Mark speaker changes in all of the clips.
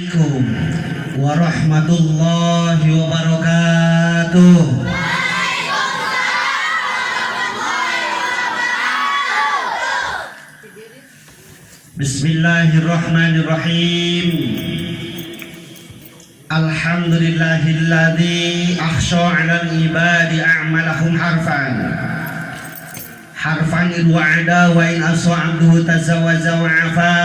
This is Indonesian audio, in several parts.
Speaker 1: Assalamualaikum warahmatullahi wabarakatuh. Bismillahirrahmanirrahim. Alhamdulillahilladzi akhsha 'alal ibadi a'malahum harfan wa'ada wa in as'abduhu tazawaza wa'afa.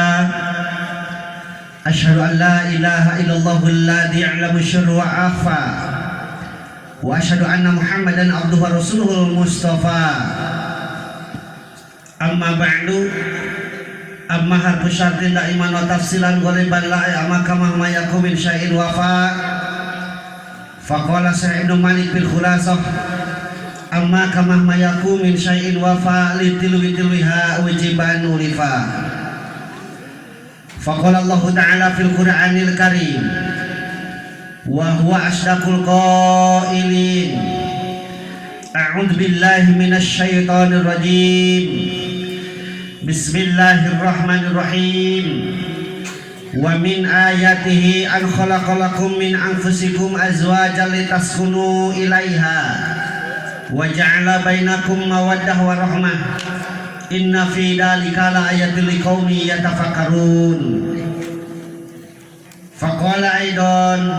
Speaker 1: Asyhadu an la ilaha illallahul ladzi ya'lamu syirra wa akhfa. Wa asyhadu anna Muhammadan abduhu wa rasuluhul mustafa. Amma ba'du. Amma harfu syartin la iman wa tafsilan ghaliban la amma kama ma yakum min syai'in wafa. Faqala Sa'id bin Malik bil khulasah. Amma kama ma yakum min syai'in wafa litilwiha wajiban ulifa. Faqala Allah Ta'ala fil Qur'anil Karim wa huwa asdaqul qailin. A'udzu billahi minasy syaithanir rajim. Bismillahirrahmanirrahim. Wa min ayatihi an khalaqalakum min anfusikum azwajan litaskunu ilaiha wa ja'ala bainakum mawaddah wa rahmah. Inna fi dzalika laayatil liqaumin yatafakkarun. Faqala aidan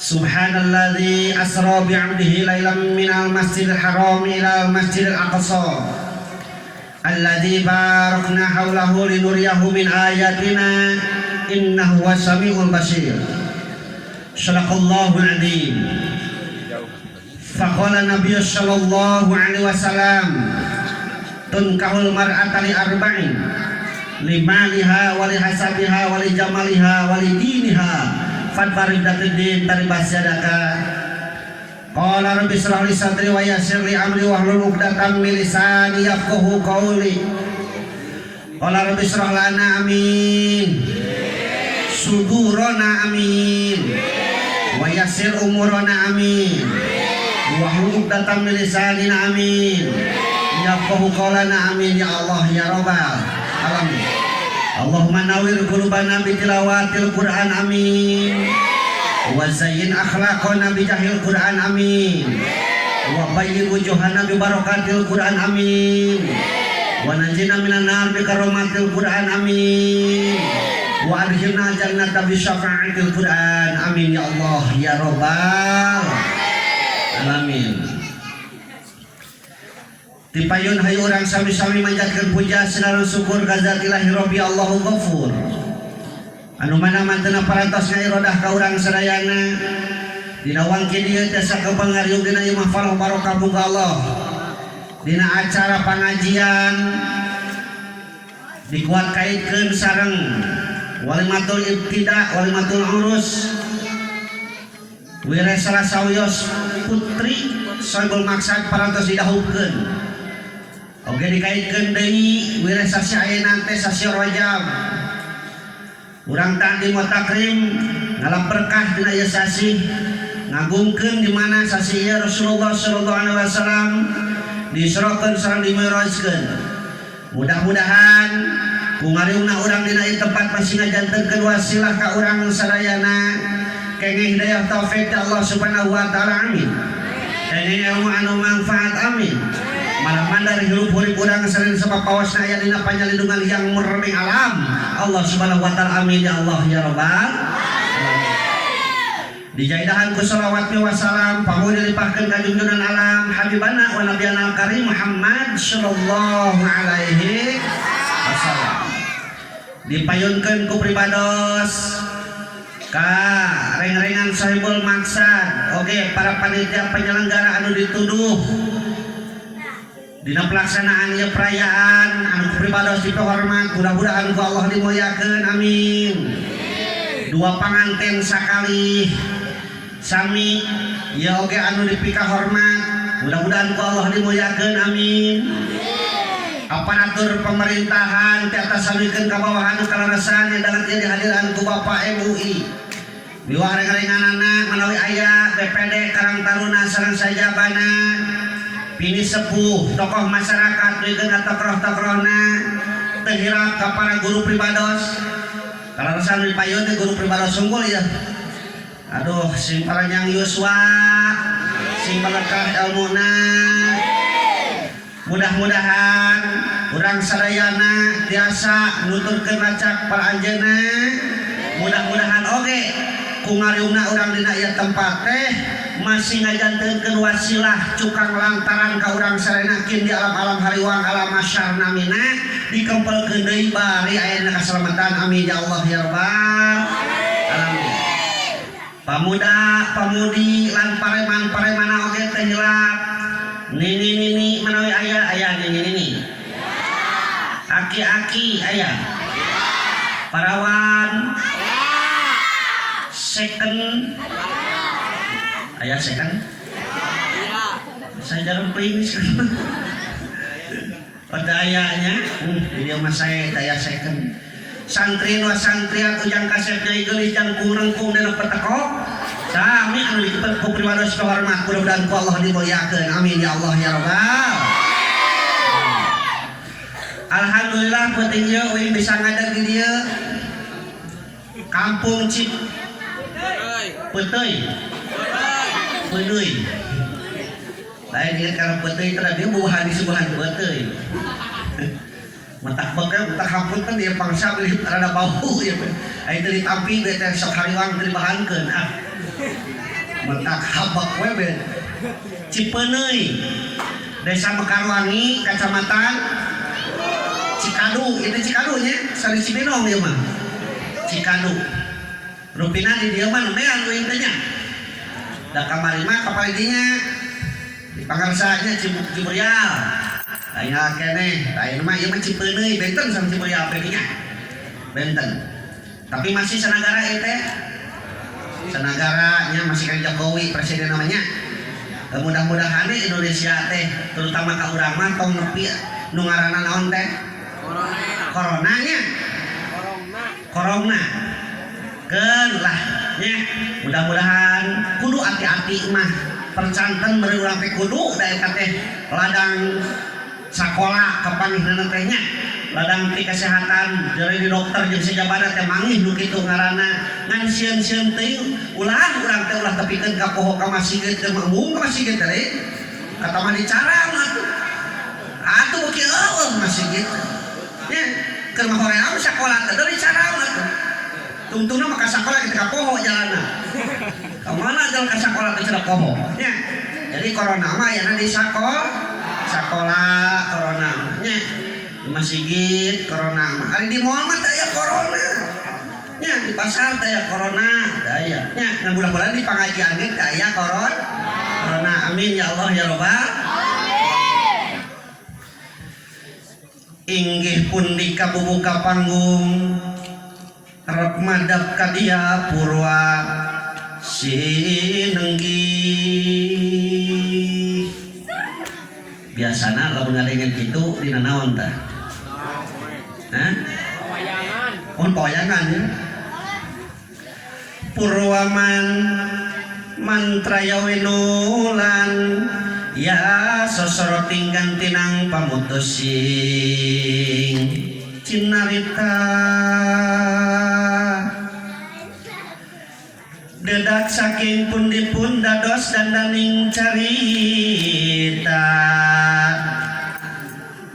Speaker 1: subhanalladzi asra bi'abdihi lailan minal masjidil haram ilal masjidil aqsa alladzi barakna haulahu linuriyahu min ayatina innahu was-sami'ul basir. Shadaqallahul adzim. Faqala Nabiy sallallahu alaihi wasallam tunkahul mar'ata li arba'in limaliha wa li hasabiha wa li jamaliha wa li diniha fadfaridatid din taribasyadaka. Qala rabbi shrah li sadri wa yassir li amri wahlul 'uqdatam min lisani yafqahu qawli. Qala rabbi shrah lana amin sudurana amin wa yassir umurana amin wahlul 'uqdatam min lisanina amin yafqahu qawlana amin ya Allah ya rabbal alamin. Allahumma nawwir qulubana bi tilawatil Qur'an amin wa zayyin akhlaqana bi jahil Qur'an amin wa bayyin wujuhana bi barakatil Qur'an amin wa najina minan nar bi karamatil Qur'an amin wa adkhilna jannata bi syafa'atil Qur'an amin ya Allah ya rabbal alamin. Tipayun hayu urang sami-sami manjatkeun puja sinaran syukur ka zat ilahi rabbi Allahu ghafur. Anu mana manteuna parantos ngairodah ka urang sadayana dina wangki dieu teh sakabangariung dina ieu mahfal barokah muga Allah. Dina acara pangajian dikuat kaitkeun sareng walimatul ibtida, walimatul urus. Wira salah sawios putri soibul maksad parantos didahupkeun. Oke dikaitkeun deui wira sasi ayeuna teh sasi Rajab. Urang tadi mau takrim ngalap berkah dina ieu sasi ngagungkeun di mana sasi ieu Rasulullah sallallahu alaihi wasallam diisrokeun sareng dimi'rajkeun. Mudah-mudahan ku ngariungna urang dina ieu tempat masih ngajantenkeun wasilah ka urang sadayana kenging hidayah taufik ti Allah subhanahu wa taala amin. Kenging ilmu anu manfaat amin. Malah mandar hirup urip urang sering sebab pawasna aya dina panyalindungan yang murni alam Allah subhanahu wa ta'ala amin ya Allah ya rabbal alamin. Dijaidahan ku shalawat wa salam pamoga dilimpahkeun ka junjungan alam habibana wa nabiyana karim Muhammad sallallahu alaihi wasallam. Dipayunkeun ku pribados ka reng-rengan sahibul maksad oge para panitia penyelenggara anu dituduh dina pelaksanaan ieu perayaan anu pribados dipahormat mudah-mudahan ku Allah dimuliakeun amin. Dua panganten sakali sami ieu oge anu dipika hormat mudah-mudahan ku Allah dimuliakeun amin. Aparatur pemerintahan ti atas samikeun ka bawahan kalarasan edangan ieu dihadiran ku Bapak MUI miwah reng-renganana manawi aya BPD Karang Taruna sareng sajabana pini sepuh tokoh masyarakat dengan tokoh-tokohna terhirap ke para guru pribados Kalau rasanya di payon guru pribadi unggul ya. Aduh, sing paranyang Yuswa, sing berkah ilmuna. Mudah-mudahan urang sadayana biasa nuturkeun lacak para anjeunna. Mudah-mudahan oge ku ngariungna urang dina ieu tempat teh masih ngajantenkeun wasilah cukang lantaran ka urang sarena kin di alam-alam hariwang alam masyar namina dikempelkeun deui bari ayeuna kasalamatan amin ya Allah ya rabbal alamin. Pamuda pamudi lan pareman-paremana oge teh hilap nini manawi aya nini aki-aki aya parawan second aya second saya jarang primis pada ayahnya dia mas saya daya second santri wa santriat ujang kasepnya gelis jang kurang-kurang dan peteko sami anu dikepen ku priwados kahormat mudah-mudahan ku Allah dimuliakeun amin ya Allah ya rabbal. Alhamdulillah penting ieu uing bisa ngadeg di dieu kampung Cip Peteuy lain ingat karena Peteuy teh dia buahan disuguhan Peteuy matak bekal matak hampun kan dia pangsa beli rada bau ya ai teh ditampi we teh sok hariwang teh dibahankeun matak habak we be Cipeuneuy Desa Mekarwangi Kecamatan Cikadu itu Cikadu nya sari Cibinong ieu mah Cikadu rupina di dieu mah nemean uing teh nya da kamari mah kapal dinya di pangarsanya Ciburial aya keneh aya mah ieu mah Cipeuneuy benten sama Ciburial pedinya benten tapi masih sanagara teh sanagaranya masih kan Jokowi presiden namanya. Mudah-mudahan Indonesia teh terutama ka urang mah tong nepi nu ngaranna naon teh coronanya corona keun lah nya mudah-mudahan kudu hati-hati mah percanten beri urang teh kudu da eta teh ladang sakola kapanihna teh nya ladang ti kesehatan jadi di dokter jeung sajabana teh mangih nu kitu ngaranna ngan sieun-sieun teuing ulah urang teh ulah tepikeun ka poho ka masjid teh mung ka masjid teh kata mah dicarang atuh beuki eueuh masjid nya keur mah hoream sakola teh dicarang atuh tungtungna mah ka sakola kita ka poho jalanna ka mana jalan ka sakola teh cenah poho nya jadi corona mah aya di sakola corona nya di masjid corona mah ari di moal mah aya corona nya di pasar teh aya corona aya nya ngan bulan-bulan di pangajian ge teh aya corona amin ya Allah ya rabbal amin. Inggih pundi kabubuka panggung rep madap ka dia Purwa Sinenggi biasana lamun ngadengen kitu dina naon tah pawayangan ya Purwaman mantraya winulan ya sosoroting gantinang pamutusing cinarita dedak saking pundi-pun dados dandaning carita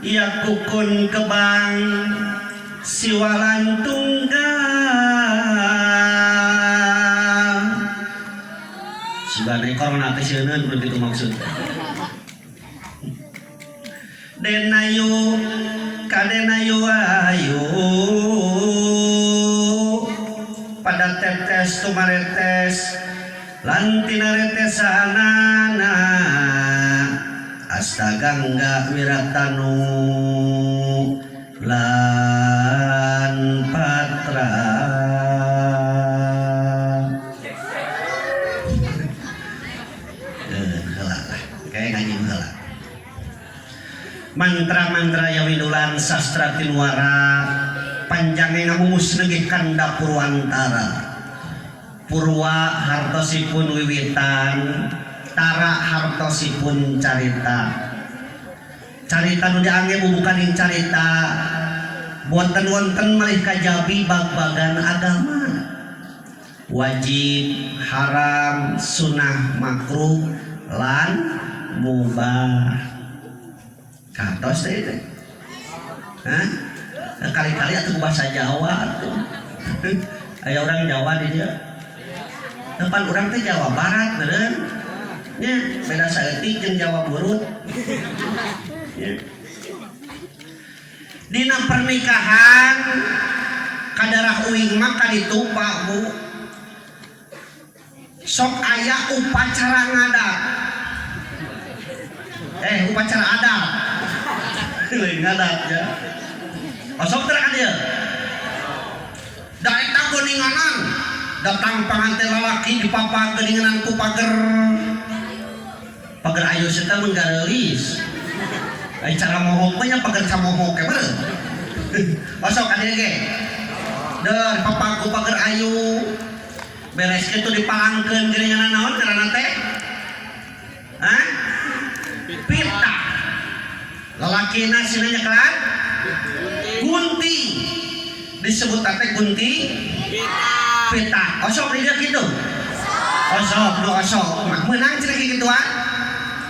Speaker 1: ya kukun kebang siwalan tunggal sebagai corona teh seuneun kudu kitu maksud denayu kadenayu ayu pada tetes tumaretes lantina retesanana astaga enggak wiratanu lan patra kayak ngaji heula mantra-mantra yawinulan sastra tinuara panjangnya ngamumus negih kanda Purwantara Purwa hartosipun wiwitan Tara hartosipun carita carita nu diangge bubukaning carita wonten-wonten malih kajabi bag-bagan agama wajib haram sunnah makruh lan mubah katos teh hah kali-kali atuh bahasa Jawa atuh aya orang Jawa di dia depan orang teh Jawa Barat bener nya beda saeutik jeung Jawa Burut ya. Dina pernikahan kadarah uing mah kaditupa Bu sok aya upacara ngadat upacara adat ngadat ya sok teu dia da eta geuninganan datang pengantin lalaki dipapa geuninganan ku pager ayu eta mun gaeulis ai cara mohok nya pager camohok ke bener sok ade ge deur papa ku pager ayu beres kitu dipalangkeun geuninganan naon ngaranna teh hah pita lalakina sinanya kelan gunting disebut teh gunting pita osok dia gitu osok menang cenah gituan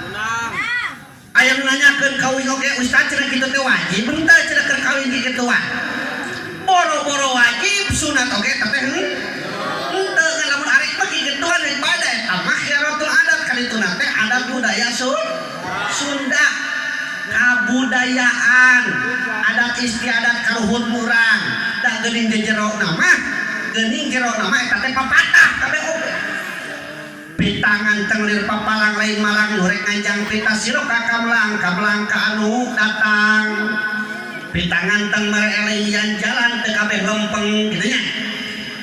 Speaker 1: menang aya nu nanyakeun kawin oge ustaz cenah kitu teh wajib henteu cenah keur kawin gituan boro-boro wajib sunat oge teh henteu lamun arek mah gituan ibadah eta mah khiratul adat kadituna teh adat budaya Sunda kabudayaan adat istiadat karuhun murang da geuning jero nama geuning jero nama eta teh papatah kabeh oge pita nganteng lir papalang lain malang nurek nganjang pita siro ka kamlang ka anu datang pita nganteng mere eling jalan teu kabeh lempeng kitu nya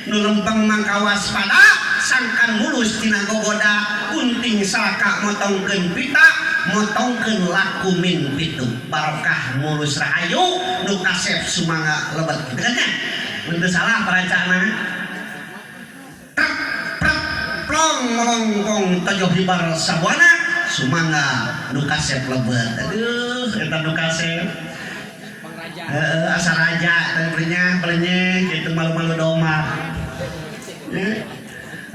Speaker 1: nu lempeng mangka waspada sangkan mulus tina gogoda gunting salaka motongkeun pita motongkeun laku min pitu barokah mulus rahayu nu kasep sumangga lebet kitu kan nya mun teu salah parancana trek prek plong melongkong tojoh hibar sabuana sumangga nu kasep lebet aduh eta nu kasep asa raja teh belenye kitu malu-malu domba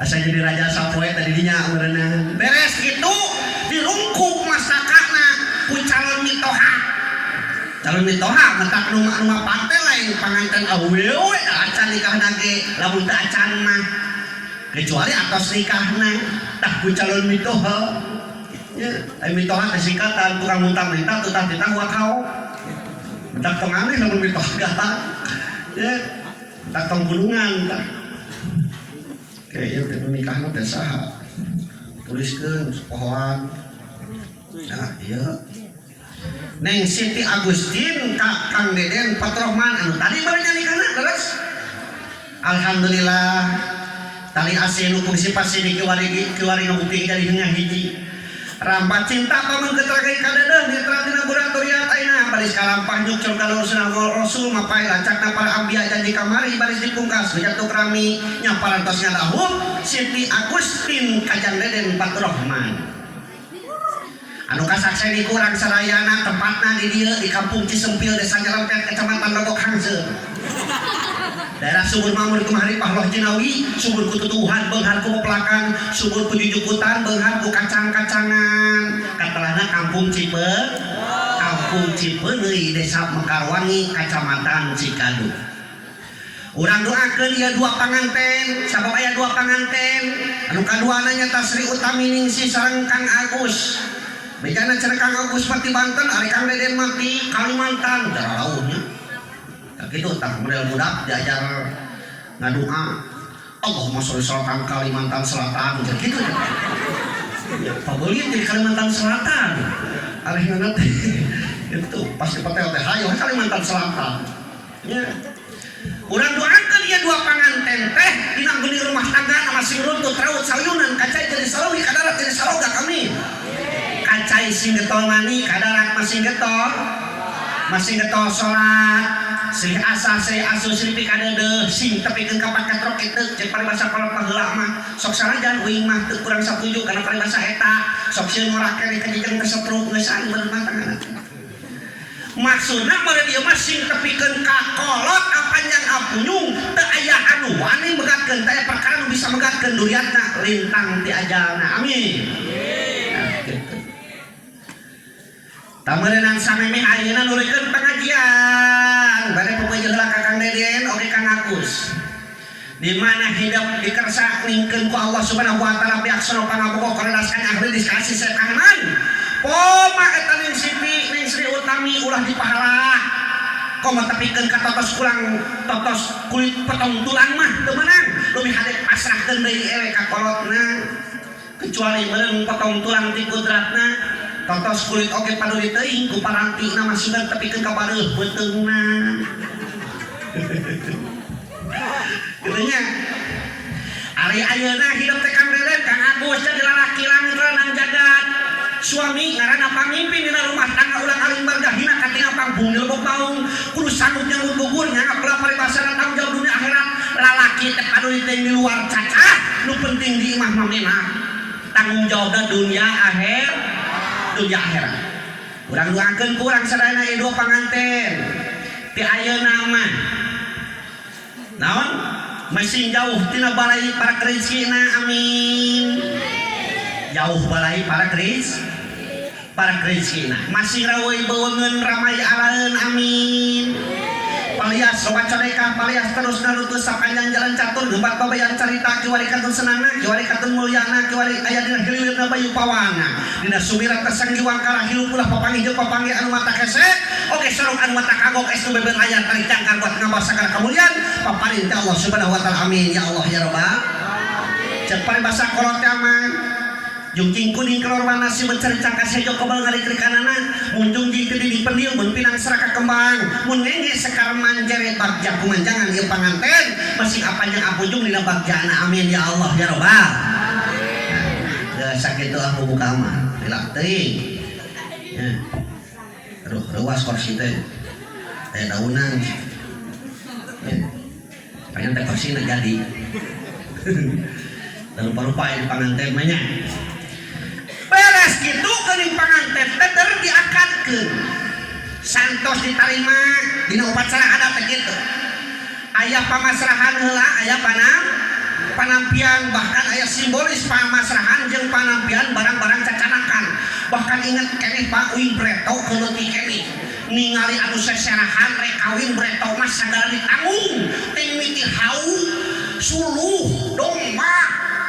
Speaker 1: asa jadi raja sapoe tadi dinya urana beres kitu dirungkuk masakana ku calon mitoha mentak rumah pantai lain panganten awewe acan nikahna ge lamun teu acan mah kecuali atos nikahna tah ku calon mitoha nya ai mitoha teh singkatan tukang muntang minta tutah ditang wakau mentak tong aneh lamun mitoha gah ya tak tong gunungan tah kayaknya nikahna teh saha tuliskeun pohoan nah iya Neng Siti Agustin Kang Deden Patrohman anu tadi baru nikahna terus alhamdulillah tali asinu fungsi pasini kiwari ngabukti jadi hengah hiji rampat cinta pamun ketragai kadeudeung di tratina buratoriat aina baris kalampah nyuk kalau rasul mapai lacakna para ambiya janji kamari baris dipungkas bejatuk rami nya parantos ngadahuk Siti Agustin Kajang Deden Patrohman anu kasakseni kurang sarayana tempatna di dieu di kampung Cisempil desa Jalempet kecamatan Logok Hangseun daerah subur mamur kumahari pahloh jinawi subur kututuhan beunghar ku pelakan subur ku jujukutan beunghar ku kacang-kacangan katalana kampung Cipeuneuy desa Mekarwangi kecamatan Cikadu urang doakeun ieu dua panganten sabab aya dua panganten anu kaduana nya Tasri Utaminingsih sareng Kang Agus bejana cenah Kang Agus mati Banten ari Kang Deden mati Kalimantan cara lauhnya kitu tah model budak diajar ngadoa Allahumma sholli salatan Kalimantan Selatan kitu ya pabeulieun di Kalimantan Selatan ari nanti itu pasti petel teh hayo Kalimantan Selatan ya urang doakeun ieu dua panganten teh dina geuning rumah tangga masih runtut raut sayunan kacai jadi salawi kadarat jadi saloga kami kacai sing getol mani kadarat masih getol salat sing asa sing asu sing pikadeudeung sing tepikeun ka paketrok kitu jeung paribasa palopa heula mah sok sanajan uing mah teu kurang satuju kana paribasa eta sok sieun ngorake ka jejeng tesetruk geus an beunang tanganna maksudna meureun ieu mah sing tepikeun ka kolot apanjang apunyung teu aya anu wani megatkeun teh perkara nu bisa megatkeun duriatna lintang ti ajalna amin. Tamareunang sameme ayeuna nurikeun pengajian bade pupeung heula ka Kang Deden oge Kang Agus di mana hidup dikersa ningkeun ku Allah Subhanahu wa taala biaksana pangaboga korelasikan ahli dikasih sekahanan poma eta ning Sri Utami ulah dipahala komo tepikeun ka totos kulit potong tulang mah teu meunang leuwih hade pasrahkeun deui ewe ka kolotna kecuali meureun potong tulang ti kudratna totos kulit oge paduli teuing ku parantina masukan tepikeun ka bareuh beuteungna gitunya ari ayeuna hidup teh Kang Deden Kang Agus jadi lalaki langit lanang jagat suami ngaranna pamimpin dina rumah tangga ulang aling bargahina katingal pangbung dilebok baung kudu sanggup nyambut gugur nyanggap heula paribasana tanggung jawab dunia akhirat lalaki teh paduli teh di luar cacah nu penting di imah mamena tanggung jawabna dunia akhirat urang doakeun ku urang sadayana ieu dua panganten ti ayeuna mah naon masih jauh tina balai para rezekina amin jauh balai para rezekina masih raweuh beungeun ramai alaeun amin palias loba codekah palias terus narutus sapanjang jalan catur gembat babayan carita kiwari katun senangna kiwari katun mulyana kiwari aya dina hilirna bayu pawana dina sumirat kasanggiwang kala hirup ulah papanggih jeung papanggih anu mata kese oge sareng anu mata kagok esnu beben ayat tari cangkar buat ngabasakar kamulian paparin ti Allah Subhanahu wa taala amin ya Allah ya rabbal ceuk paribasa kolot teh mah Jungjing kuning kelor warna si mencari cangka sejo kebal ngari kiri kanana munjung jing kedi di pendil mun pinang seraka kembang mun nenge sekar manjere bagja kumanjangan ieu panganten masih apanjang apujung dina bagjana amin ya Allah ya rabbal da sakitu aku buka mah dilak teuing aduh reuas kursi teh daunan pengen teh kursina jadi dan rupa-rupa ini panganten mah nya beres gitu geuning panganten teh diakadkeun santos ditarima dina upacara adat teh kitu aya pamasrahan heula aya panampian bahkan aya simbolis pamasrahan jeung panampian barang-barang cacanakan bahkan inget keneh Pak Uing Breto keuleut keneh ningali anu seserahan rek kawin Breto mah sagala ditanggung ting miti hau suluh domba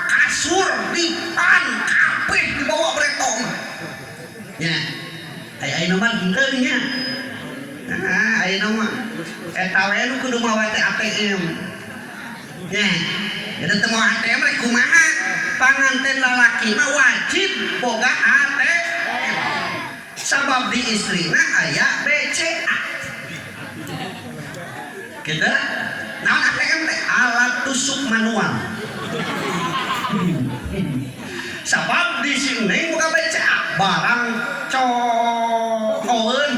Speaker 1: kasur dipan kabeh dibawa Breto mah nya aya mah kieu nya aya mah eta we nu kudu mawa teh ATM nya eta teh mawa ATM rek kumaha panganten lalaki mah wajib boga ATM sabab di istrina aya BCA kita naon ATM teh alat tusuk manual sabab di sini buka BCA barang cokoeun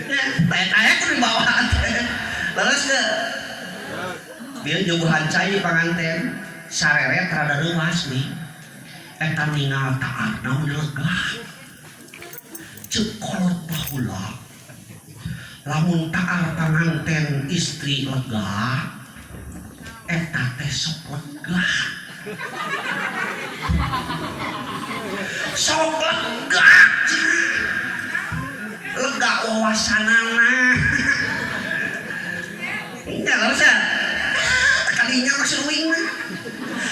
Speaker 1: ya teh kudu dibawa terus ke dia jubuhan cai panganten sareret rada reuwas nih eta ningal taat namun lega ceuk kolot baheula lamun taat panganten istri lega eta teh sok lega sok lega wawasanana nya usah kalinya masih uing mah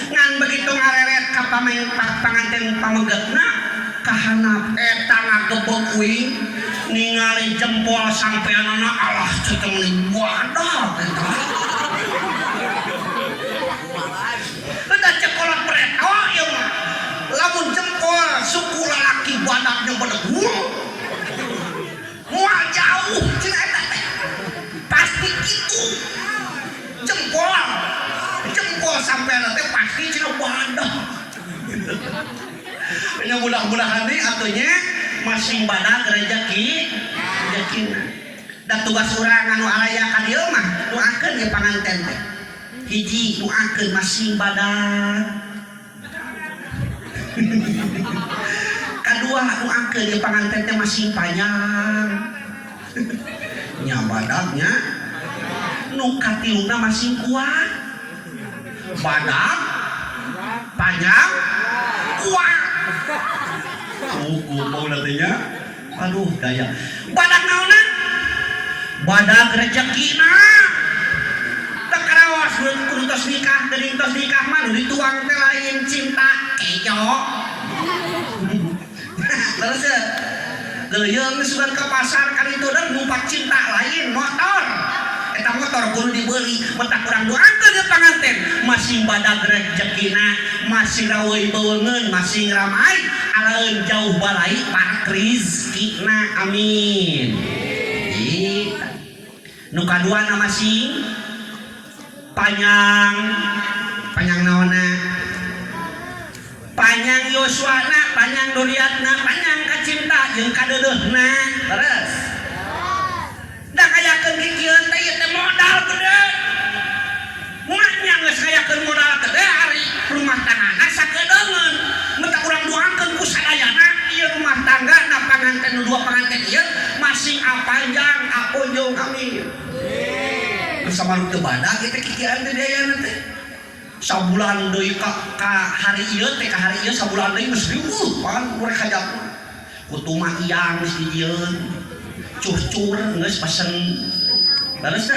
Speaker 1: ngan begitu ngareret ka panganten pamegetna kahanap eta ngagebeg uing ningali jempol sampeanana alah ceteung wadah eta eta cekolot Breto ieu mah lamun jempol suku lalaki badak jeung badak moal jauh cenah eta teh pasti kitu jempol sampean teh pasti cenah badak nya mudah-mudahan deui atunya masing badak rezekina da tugas urang anu alaya ka dieu mah doakeun ieu panganten teh hiji doakeun masing badak kadua kedua nu angkeun ieu panganten teh masih panjang nya badagnya nu katiluna masih kuat badag panjang kuat mau nantinya aduh gaya badag naonna badag rezekina teu karaos kudu tos nikah geuning tos nikah mah nu dituang teh lain cinta kejo terus geuyeung sugan ke pasar kan itu dan numpak cinta lain motor eta motor kudu dibeli mentak urang doakeun ya panganten masih badag rezekina masih raweuh beungeun masih ramai alaeun jauh balai parak rizkina amin nu kaduana masih panjang naonna panjang yoswana panjang duriatna panjang kacinta jeung kadeudeuhna terus da kayakeun kikieun teh ieu teh modal gede manya geus kayakeun modal gede ari rumah tanggana sakedeungeun mentak urang doakeun ku sadayana ieu rumah tangga na panganten nu dua panganten ieu masing apanjang aponjong amin sama teu badag teh kikian teh dayana teh sabulan deui ka hari ieu teh ka hari ieu sabulan deui geus riweuh pan urang hajapna kudu mah iyang geus dijieun cucur geus pesen terus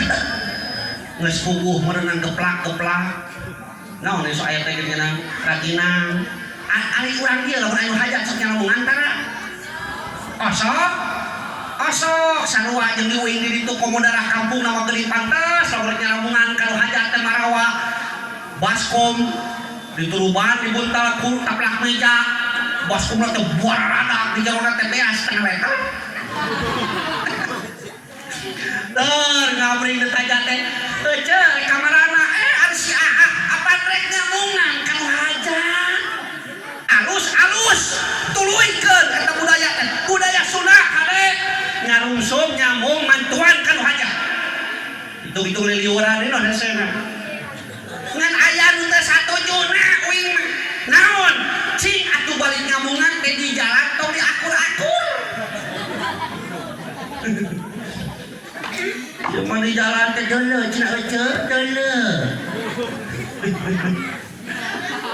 Speaker 1: geus puguh merenang geplak naon ieu aya teh geuna raginang ari urang ieu lamun anu hajat sok nyalamun antara osok sarua jeung diuing di ditu komodarah kampung nama geuning pantes lamun nyalamungan kanu hajat teh marawa baskom dituruban dibuntal ku taplak meja baskomna teh buaradak di jarona teh beas setengah meter Dor ngabring teh hajat teh euceul kamarana ari si Aa apa rek ngamungan kanu hajat alus tuluikeun eta budaya teh budaya Sunda hade ngarungsum nyambung mantuan kanu hajat itu liliuran ini ada sana ngan aya nu teh satujuna uing mah naon cing atuh balik ngamungan teh di jalan tong diakur-akur cuma di jalan teh deuleu cenah deuleu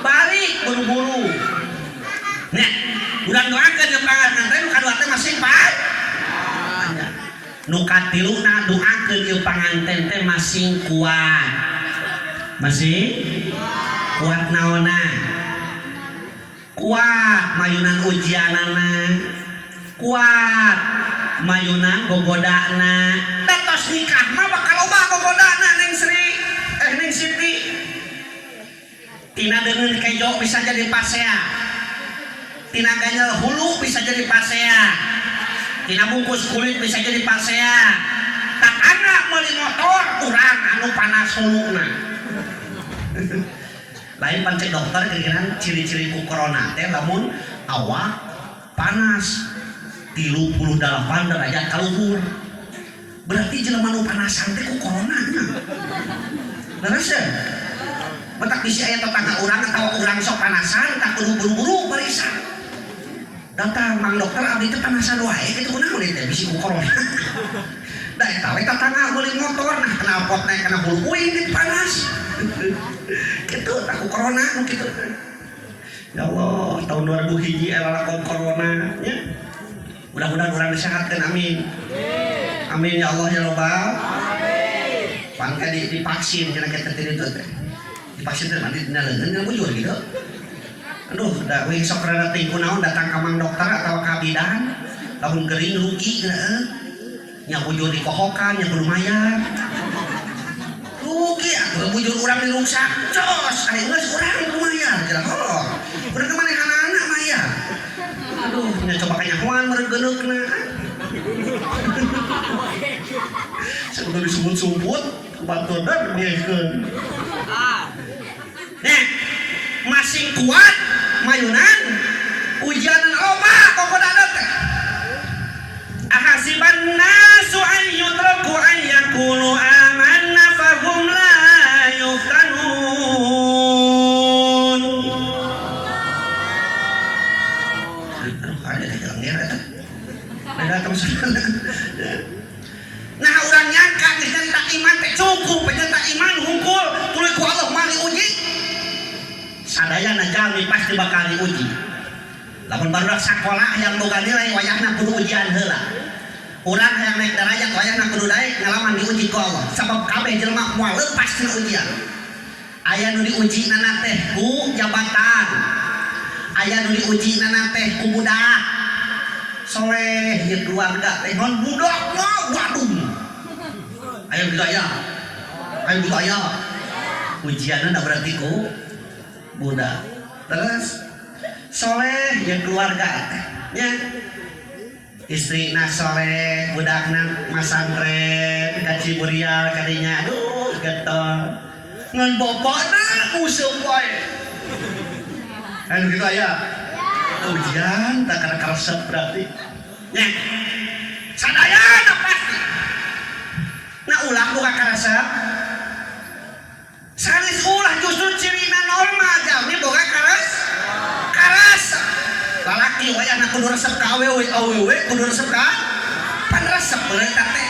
Speaker 1: balik buru-buru nya urang doakeun jeung panganan teh nu kadua teh masih panjang nu katiluna doakeun ieu panganten teh masih kuat naonna kuat mayunan ujianana kuat mayunan gogodana tos nikah mah bakal loba gogodana neng Siti tina deungeun kejo bisa jadi pasea tina ganjel hulu bisa jadi pasea tina bungkus kulit bisa jadi pasea tak anak meuli motor urang anu panas huluna lain pancek dokter kira-kira ciri-ciri ku corona teh lamun awak panas 38 derajat kaluhur berarti jelema nu panasan teh ku corona nya leres ya betak bisi aya tetangga urang atawa urang sok panasan tak kudu buru-buru barisan datang mang dokter abdi teh panasan wae kitu kunaon teh bisi ku corona da eta we tetangga meuli motor nah knalpot naik kana bulu uing dit panas kitu tak ku corona nu kitu ya Allah tahun 2001 elalakon corona nya mudah-mudahan urang disehatkeun amin amin ya Allah ya Rabbal amin pangka divaksin cenah kita teh divaksin teh mandi dina leungeun kan bujur gitu aduh da we sok rada teuing kunaon datang ka mang dokter atawa ka bidan lamun geuring rugi heeh nya bujur dikohokan nya kudu mayar rugi atuh bujur urang dirungsak jos aya geus urang kudu mayar cenah oh kudu manehanana mayar aduh nya coba kanyahoan meureun geuneukna sudah disumput-sumput baturan biarkeun nih masing kuat mayunan ujianan loba kokodana teh ahasiban nasu an yutraku an yaqulu amanna fahum la yuftanun jalmi pasti bakal diuji. Lamun barudak sakola yang boga nilai wayahna kudu ujian heula. Urang hayang naik derajat wayahna kudu naik ngalaman diuji ku Allah. Sabab kabeh jelema moal leupas tina ujian. Aya nu diuji nana teh ku jabatan. Aya nu diuji nana teh ku budak. Soleh jeung keluarga teh non budak mah waduh. Aya juga aya. Aya juga aya. Ujianna da berarti ku budak. Terus soleh yang keluarga ya istrina soleh budakna masantren kaji burial kadinya aduh getol ngan bapakna useup wae anu kitu aya ujian tak kana karesep berarti nya sadayana pasti na ulah buka karesep sanes ulah justru cirina normal jalmi boga karasa lalaki wayahna kudu resep ka awewe kudu resep ka panresep beureuh teh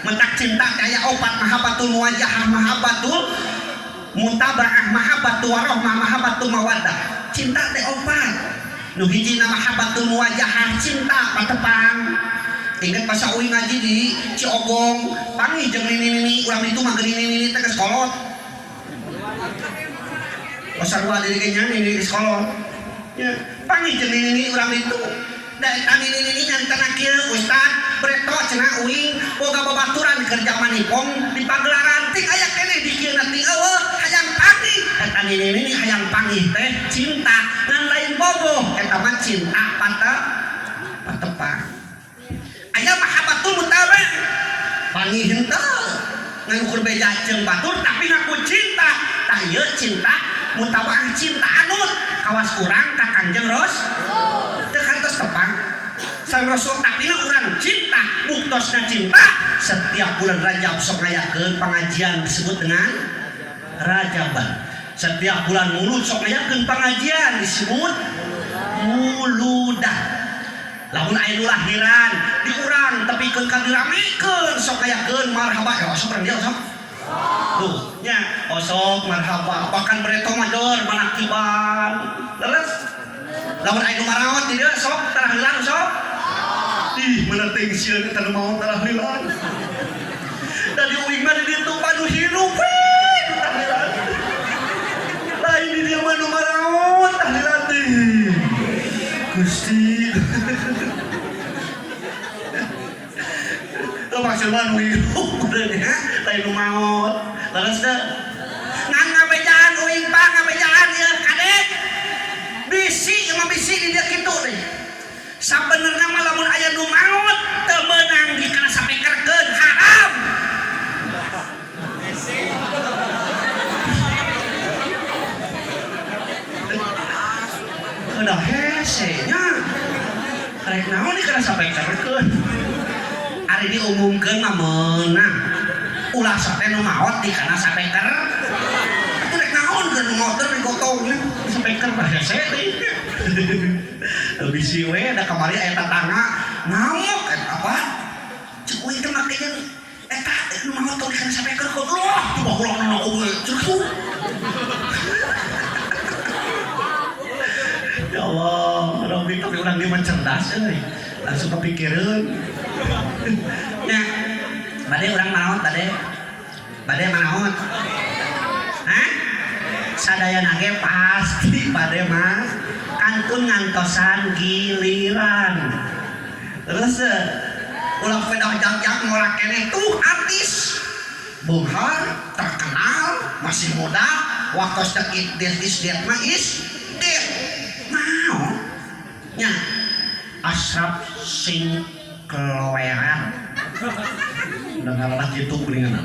Speaker 1: mentak cinta kaya opat mahabbatul muwajahah mahabbatul muntabaah mahabbatul warahmah mahabbatul mawaddah cinta teh opat nu hijina mahabbatul muwajahah cinta patepang inget pas uing ngaji di Ciogong panggih jeung nini urang itu mah geuning nini teh geus kolot pasarua diri kenya nini geus kolot ya panggih jeung nini urang itu da eta nini nyantana kieu ustad preto cenah uing boga babaturan keur jaman ipong di pagelaran ting aya keneh di kieu nanti eueuh hayang panggih eta nini hayang panggih teh cinta ngan lain boboh eta mah cinta patepang aya mahabbatul mutabah panggih henteu ngan ukur beja jeung batur tapi ngaku cinta tah ieu cinta mutabah cinta anut kawas urang ka Kangjeng Rasul teu kantos tepang sang Rasul tapi urang cinta buktosna cinta setiap bulan Rajab sok ngayakeun pengajian disebut dengan Rajaban setiap bulan Mulud sok ngayakeun pengajian disebut Muludah lamun aya nu lahiran di urang tepikeun ka diramikeun sok ngayakeun marhaba ya sok dia sok tuh nya osok marhaba bahkan bereto mador manakiban terus lamun aya nu marawat di dieu sok tahlilan sok ih bener teh sieun eta nu mau tahlilan da di uing mah di ditu panu hirup tahlilan lain di dieu mah nu marawat tahlilan teh Gusti maksud mah nu hirup bener lain nu maot leres teh ngan ngabejaan uing pa ngabejaan ieu kadek bisi mah bisi di dieu kitu teh sabenerna mah lamun aya nu maot teu meunang dikana sapekerkeun haram udah hese nya rek naon dikana sapekerkeun ari diumumkeun mah meunang ulah sate nu maot dikana sapeker atuh rek naon geus nu motor digotongna sapeker mah hese teh bisi we da kamari aya tatangga ngamuk eta apa ceuk we teh make jeung eta nu maot tong dikana sapeker kok loh coba ulah na oge ceuk ya Allah Rabbi tapi urang dia mah cerdas euy langsung kepikireun nya bade urang manaot bade manaot hah sadayana ge pasti bade mah kantun ngantosan giliran terus ulah pedah jak-jak ngolak keneh tuh artis bunghar terkenal masih muda waktu sedikit dia mah dia mau nya Ashraf sing keloweran udah ngalah gitu kuningan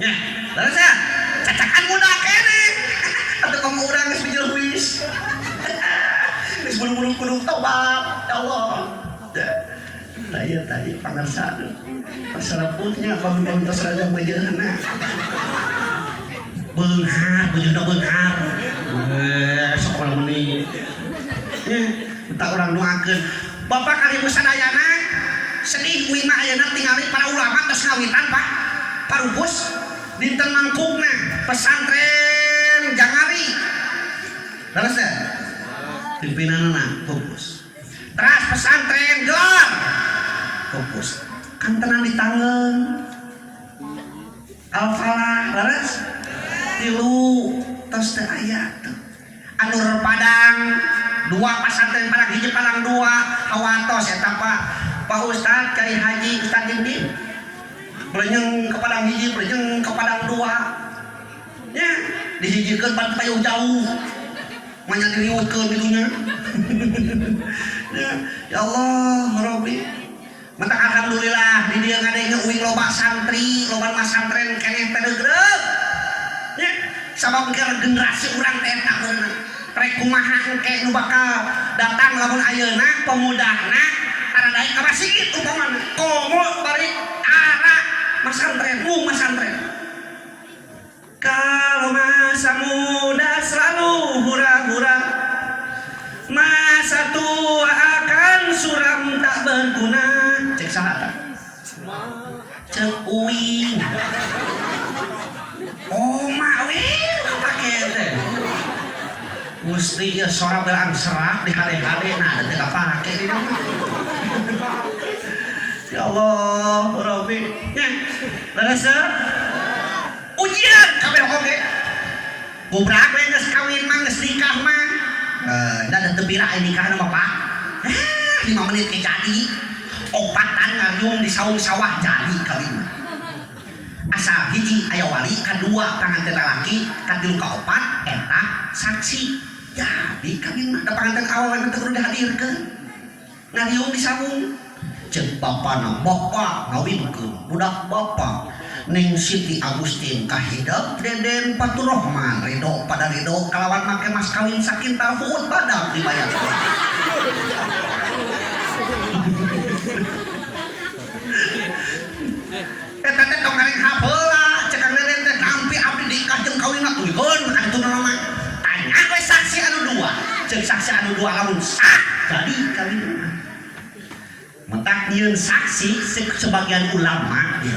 Speaker 1: ya terus ya cacakan muda kene atau kamu urang geus bijeuwis geus buru-buru kudu tobat ya Allah ya tadi pangarsan pasaraputnya pamit tos raja bejeuna beunghar bujuna beunghar sok ulah meuni entah orang doakeun Bapak kali sadayana sedih uing mah ayeuna tingali para ulama tos ngawitan Pak parubus dinten mangkungna pesantren Jangari terus pimpinanna pupus. Teras pesantren gelar pupus. Kan tenang di tangan. Al-Falah laras tilu tos teu aya tuh. Anu Padang dua pesantren Padang hiji Padang dua hawatos eta Pak Ustad Kyai Haji Ustad Dinding. Berenyeng ke Padang hiji, berenyeng ke Padang dua. Ya, dihijikeun pan payung jauh. Manya diriweukeun dilunya. Ya Allah, Rabbi. Mata alhamdulillah di dieu ngadenge uing loba santri, loba masantren keneh teh degreg. Ya, sabab keur generasi urang teh eta beurna. Rek kumaha engke nu bakal datang lamun ayeuna pemudana aradae ka masjid umpamana. Komo bari ara masantren, masantren. Kalau masa muda selalu hura-hura, masa tua akan suram tak berguna. Cek saha? Cek uing. Oh mawil pake teh. Mesti ya sora belang serak di hade-hade nah teu kapake di mana. Ya Allah, Rabbi. Nya, leres ujian kabeh oge. Gubrak we geus kawin mah geus nikah mah. Da teu pira nikahna Bapak. 5 menit ke jadi. Opatan ngariung di saung sawah jadi kawin mah. Asa hiji aya wali, kadua panganten lalaki, katilu kaopat eta saksi. Jadi kawin mah da panganten awal teh kudu dihadirkeun. Ngariung di saung. Cek bapana bapak ngawinkeun budak bapak Neng Siti Agustin kahidap Deden Faturrahman ridho pada ridho kalawan make mas kawin sakintal fuut badak dibayar. Eta teh tong ngareng hapeula cek Deden teh nampi abdi nikah jeung kawinna tulikeun atuh nama tanya we saksi anu dua cek saksi anu dua lamun sah jadi kawin. Mentak nyieun saksi sebagian ulama ya.